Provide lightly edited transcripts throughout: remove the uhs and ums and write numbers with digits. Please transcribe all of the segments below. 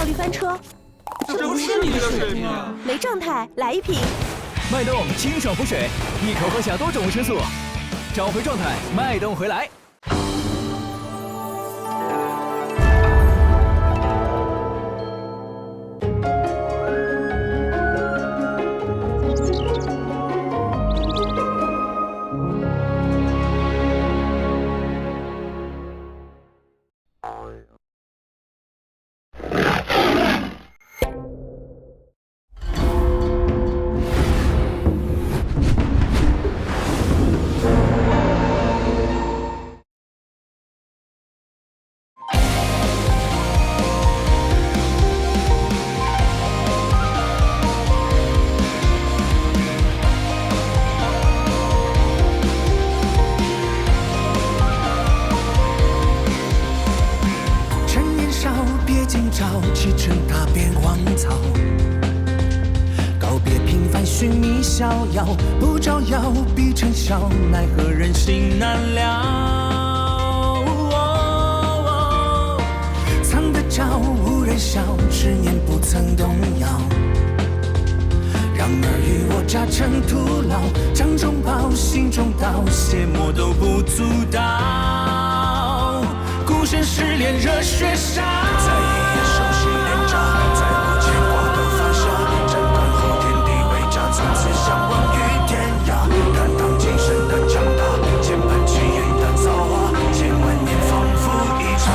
效率翻车。这不是你的水平啊！雷正太，来一瓶。脉动清爽补水，一口喝下多种维生素，找回状态，脉动回来。启程踏遍荒草，告别平凡，寻觅逍遥，不招摇必尘嚣，奈何人心难料。藏得着无人晓，执念不曾动摇。让尔虞我诈成徒劳，掌中宝，心中刀，邪魔都不足道。孤身失恋热血烧，在夜夜熟悉连招，在无牵挂的放下，斩断后天地为家，从此相忘于天涯。敢当今生的强大，键盘起源的造化，千万年仿佛一场。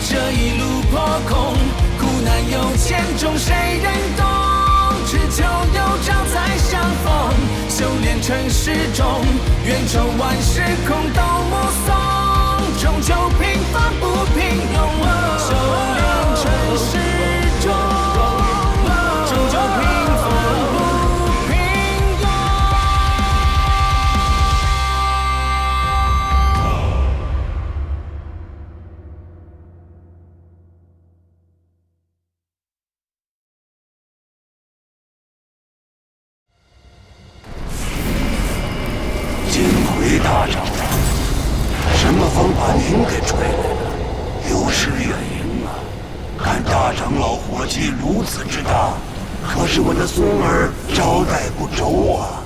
这一路破空，苦难有千种，谁人懂？只求有朝再相逢，修炼成始终，愿周万事空都目送。终究平凡不平庸，修炼成始终，终究平凡不平庸。金魁大长老，什么风把您给吹来了？有失远迎啊！看大长老火气如此之大，可是我的孙儿招待不周啊！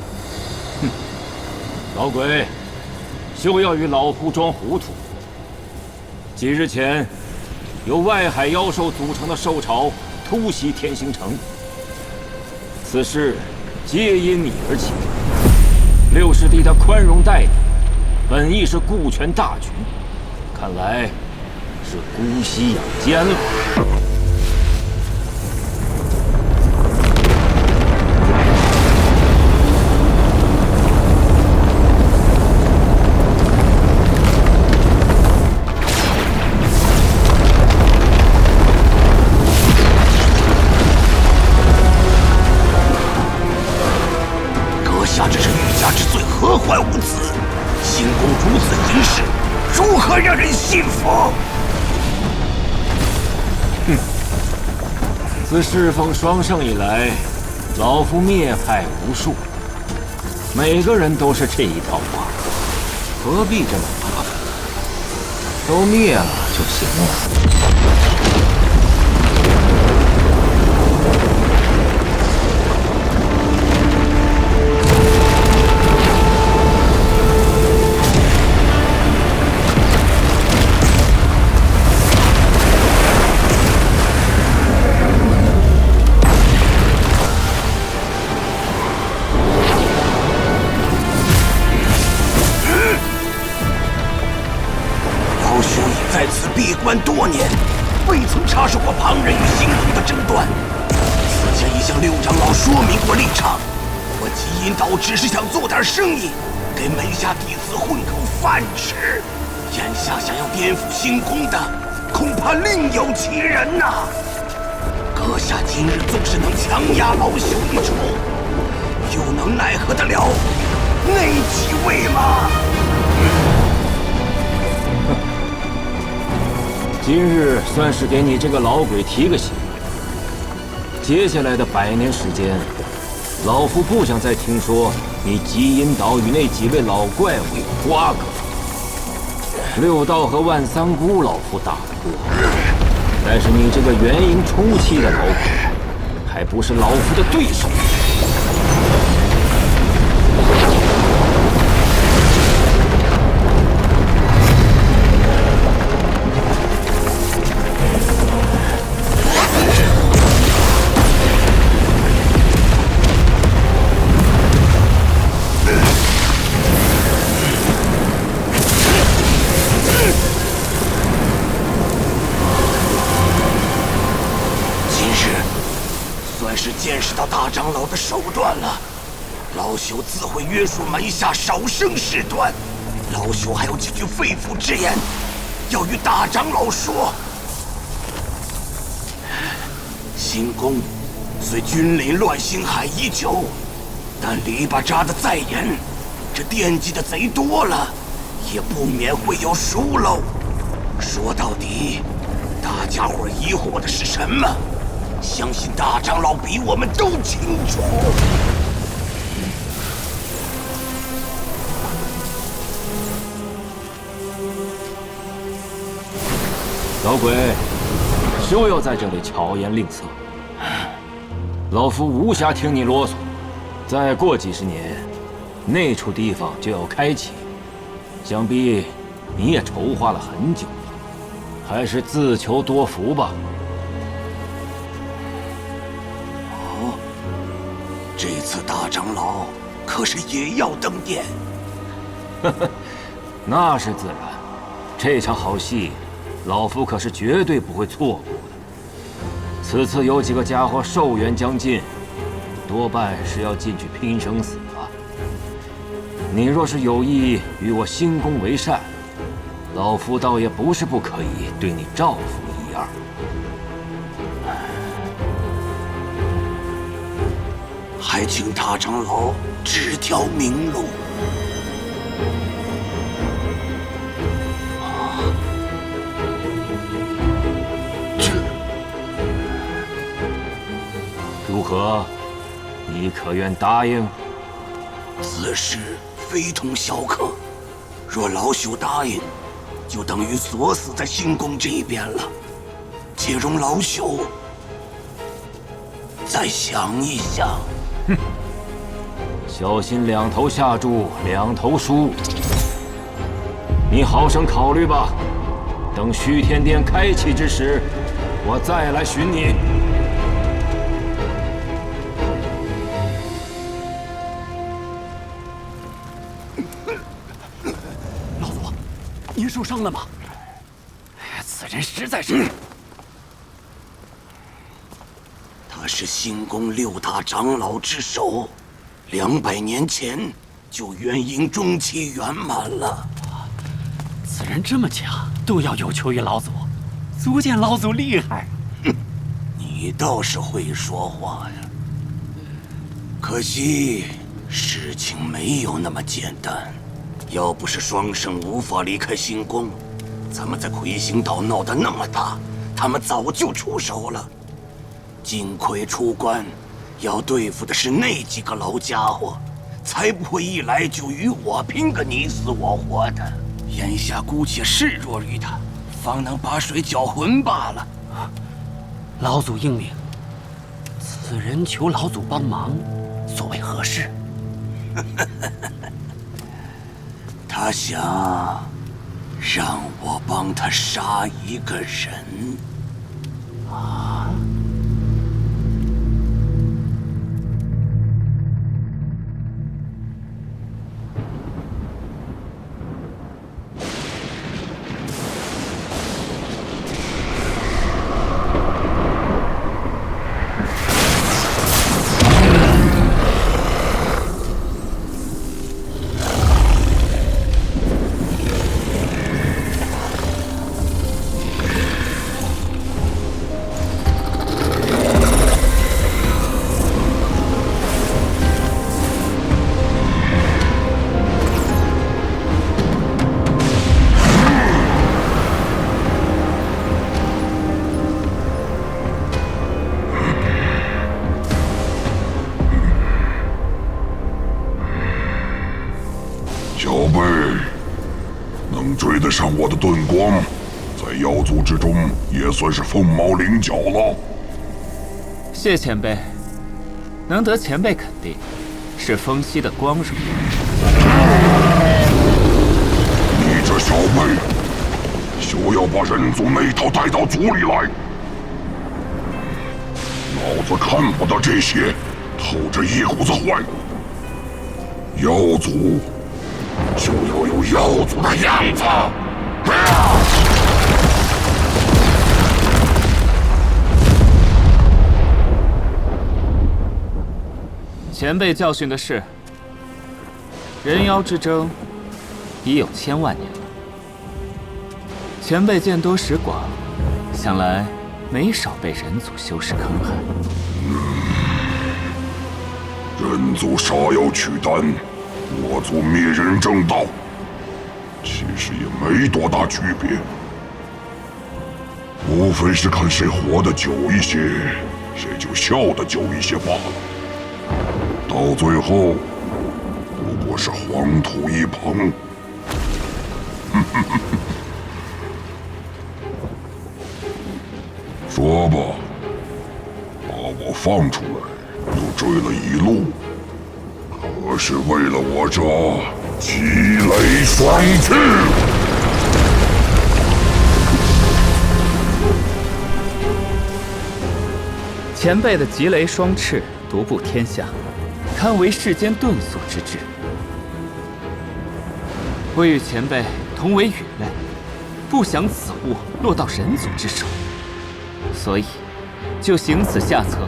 哼，老鬼，休要与老夫装糊涂。几日前，由外海妖兽组成的兽潮突袭天星城，此事皆因你而起。六师弟他宽容待你，本意是顾全大局，看来是姑息养奸了。阁下这是欲加之罪，何患无辞？新宫如此淫世，如何让人信服？哼！自侍奉双圣以来，老夫灭派无数，每个人都是这一套话，何必这么麻烦？都灭了就行了。在此闭关多年，未曾插手过旁人与星空的争端。此前已向六长老说明过立场，我极阴岛只是想做点生意，给门下弟子混口饭吃。眼下想要颠覆星空的，恐怕另有其人呐。阁下今日纵是能强压老朽一筹，又能奈何得了那几位吗？今日算是给你这个老鬼提个醒，接下来的100年时间，老夫不想再听说你极阴岛与那几位老怪物有瓜葛。六道和万三姑，老夫打不过，但是你这个元婴初期的老鬼，还不是老夫的对手。见识到大长老的手段了，老朽自会约束门下少生事端。老朽还有几句肺腑之言，要与大长老说。新宫虽君临乱星海已久，但篱笆扎得再严，这惦记的贼多了，也不免会有疏漏。说到底，大家伙疑惑的是什么？相信大长老比我们都清楚。老鬼，休要在这里巧言令色，老夫无暇听你啰嗦。再过几十年，那处地方就要开启，想必你也筹划了很久了，还是自求多福吧。这次大长老可是也要登殿？那是自然，这场好戏，老夫可是绝对不会错过的。此次有几个家伙寿元将近，多半是要进去拼生死了。你若是有意与我新宫为善，老夫倒也不是不可以对你照拂一二。还请大长老指条明路。如何？你可愿答应？此事非同小可，若老朽答应，就等于锁死在新宫这边了。且容老朽再想一想。哼，小心两头下注，两头输。你好生考虑吧，等虚天殿开启之时，我再来寻你。老祖，您受伤了吗？此人实在是……他是新宫6大长老之首，200年前就元婴中期圆满了。此人这么强，都要有求于老祖，足见老祖厉害。哼，你倒是会说话呀。可惜事情没有那么简单。要不是双生无法离开新宫，咱们在魁星岛闹得那么大，他们早就出手了。金魁出关，要对付的是那几个老家伙，才不会一来就与我拼个你死我活的。眼下姑且示弱于他，方能把水搅浑罢了。老祖英明，此人求老祖帮忙，所谓何事？他想让我帮他杀一个人。啊！小辈，能追得上我的盾光，在在妖族之中也算是凤毛麟角了。谢前辈，能得前辈肯定，是风息的光荣。你这小辈，休要把人族那一套带到族里来！老子看不得这些透着一股子坏。妖族就要有妖族的样子。前辈教训的是，人妖之争已有1000万年了。前辈见多识广，想来没少被人族修士坑害。人族杀妖取丹，我族灭人正道，其实也没多大区别，无非是看谁活得久一些，谁就笑得久一些罢了。到最后，不过是黄土一捧。说吧，把我放出来，又追了一路，可是为了我这积雷双翅。前辈的积雷双翅独步天下，堪为世间遁速之至。我与前辈同为羽类，不想此物落到人族之手，所以就行此下策，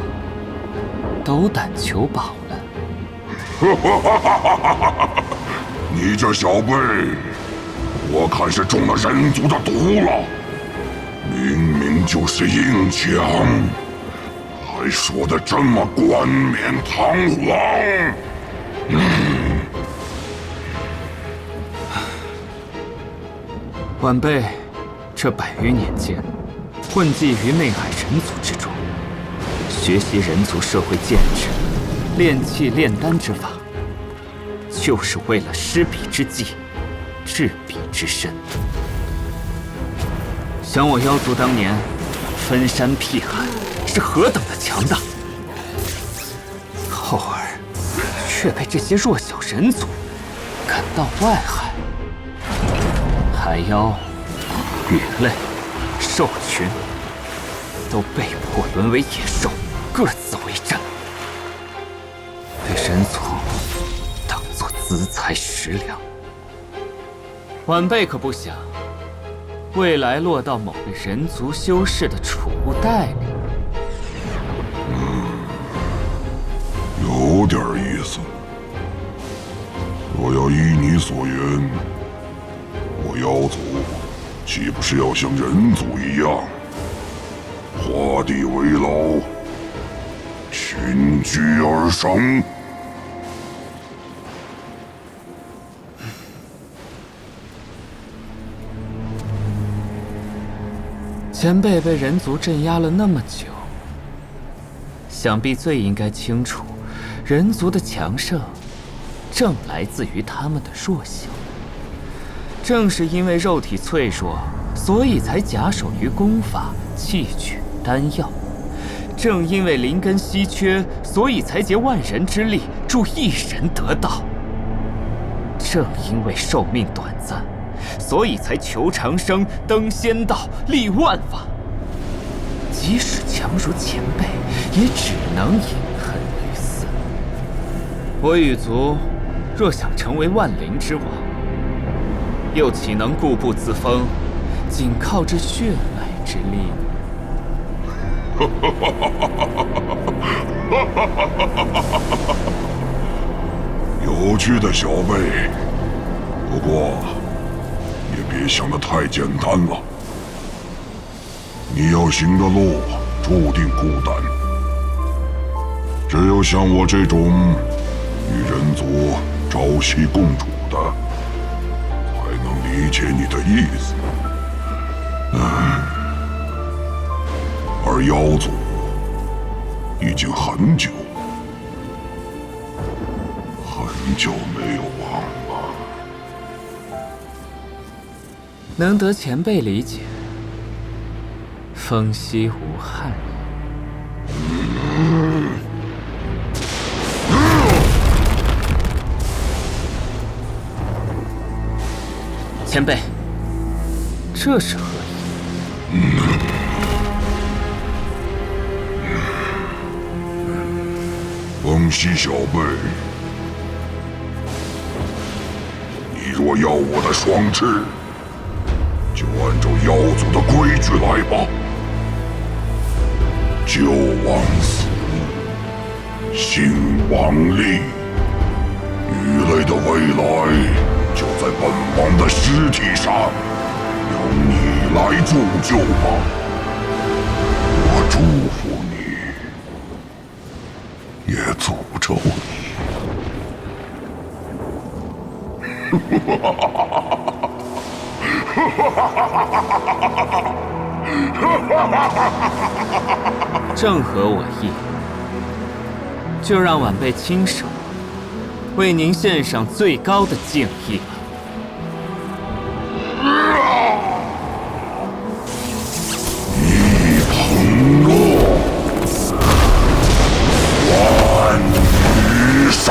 斗胆求宝了。你这小辈，我看是中了人族的毒了。明明就是硬抢，还说得这么冠冕堂皇。晚辈这100余年间，混迹于内海人族之中，学习人族社会建制、炼气炼丹之法，就是为了施彼之技，治彼之身。想我妖族当年分山辟海，是何等的强大，后儿却被这些弱小人族赶到外海。海妖、羽类、兽群都被迫沦为野兽，各自为战，被人族当作资财食粮。晚辈可不想未来落到某位人族修士的储物袋里。有点意思。若要依你所言，我妖族岂不是要像人族一样，画地为牢，群居而生？前辈被人族镇压了那么久，想必最应该清楚，人族的强盛正来自于他们的弱小。正是因为肉体脆弱，所以才假手于功法、器具、丹药；正因为灵根稀缺，所以才竭万人之力助一人得道；正因为寿命短暂，所以才求长生、登仙道、立万法。即使强如前辈，也只能饮恨于死。我羽族若想成为万灵之王，又岂能固步自封，仅靠着血脉之力呢？有趣的小辈，不过也别想得太简单了。你要行的路注定孤单，只有像我这种与人族朝夕共处的，才能理解你的意思。而妖族已经很久没有亡了。能得前辈理解，风息无憾。前辈，这是何意？风息小辈，你若要我的双翅，就按照妖族的规矩来吧。救王死，兴王立，鱼类的未来就在本王的尸体上，由你来铸就吧。我祝福你，也诅咒你。正合我意，就让晚辈亲手为您献上最高的敬意吧。一捧落，万余生。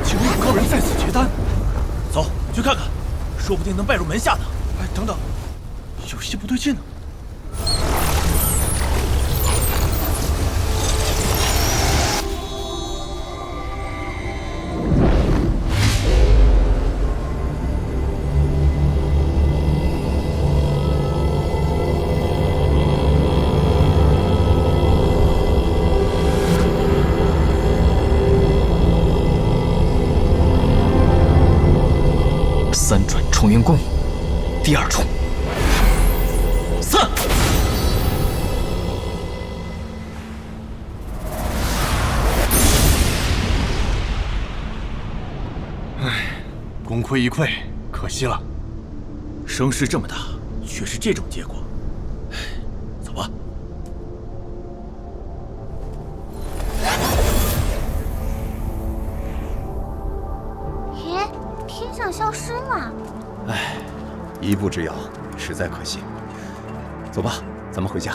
竟有高人在此结丹，去看看，说不定能拜入门下呢。哎，等等，有些不对劲呢。三转冲云功，第二重。散。唉，功亏一篑，可惜了。声势这么大，却是这种结果。唉，走吧。咦，天象消失了。唉，一步之遥，实在可惜。走吧，咱们回家。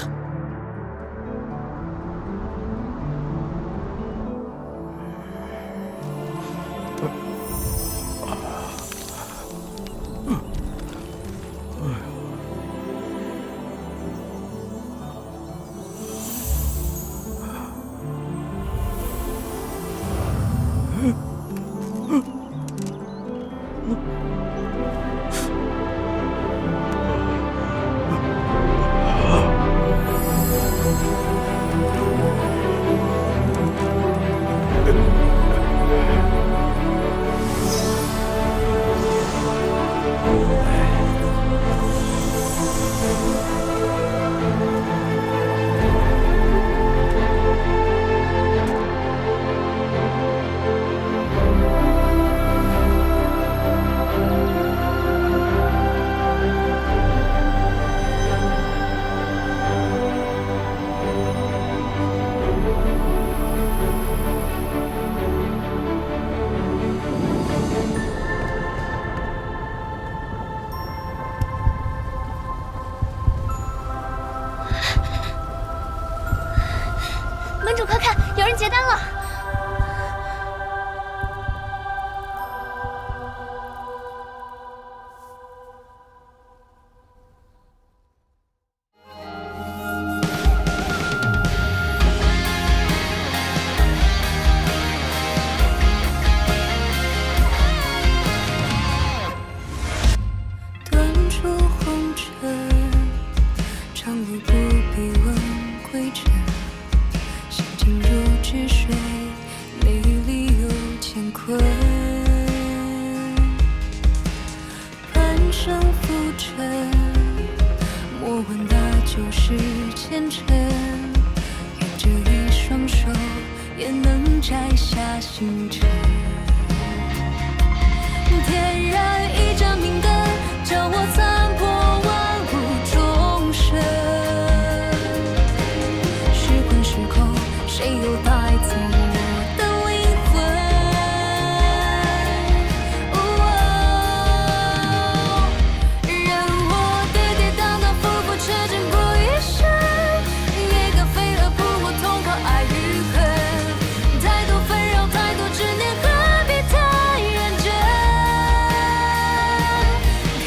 门主快看，有人结单了！断出红尘，长路不必问归程。心如止水，美丽又乾坤。半生浮沉，莫问大酒是前尘。愿这一双手，也能摘下星辰。点燃一盏明灯，叫我残破万物众生。谁又带走我的灵魂？任我跌跌宕宕，浮浮沉沉不一生，也敢飞蛾扑火，痛靠爱与恨。太多纷扰，太多执念，何必太认真？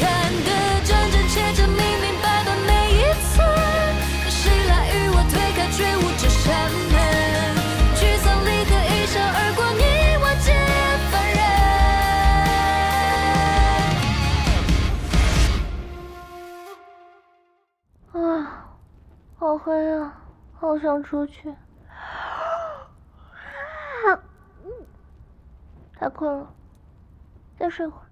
看得真真切切，明明白白每一寸，谁来与我推开觉悟这扇门？好黑啊，好想出去。太困了，再睡会儿。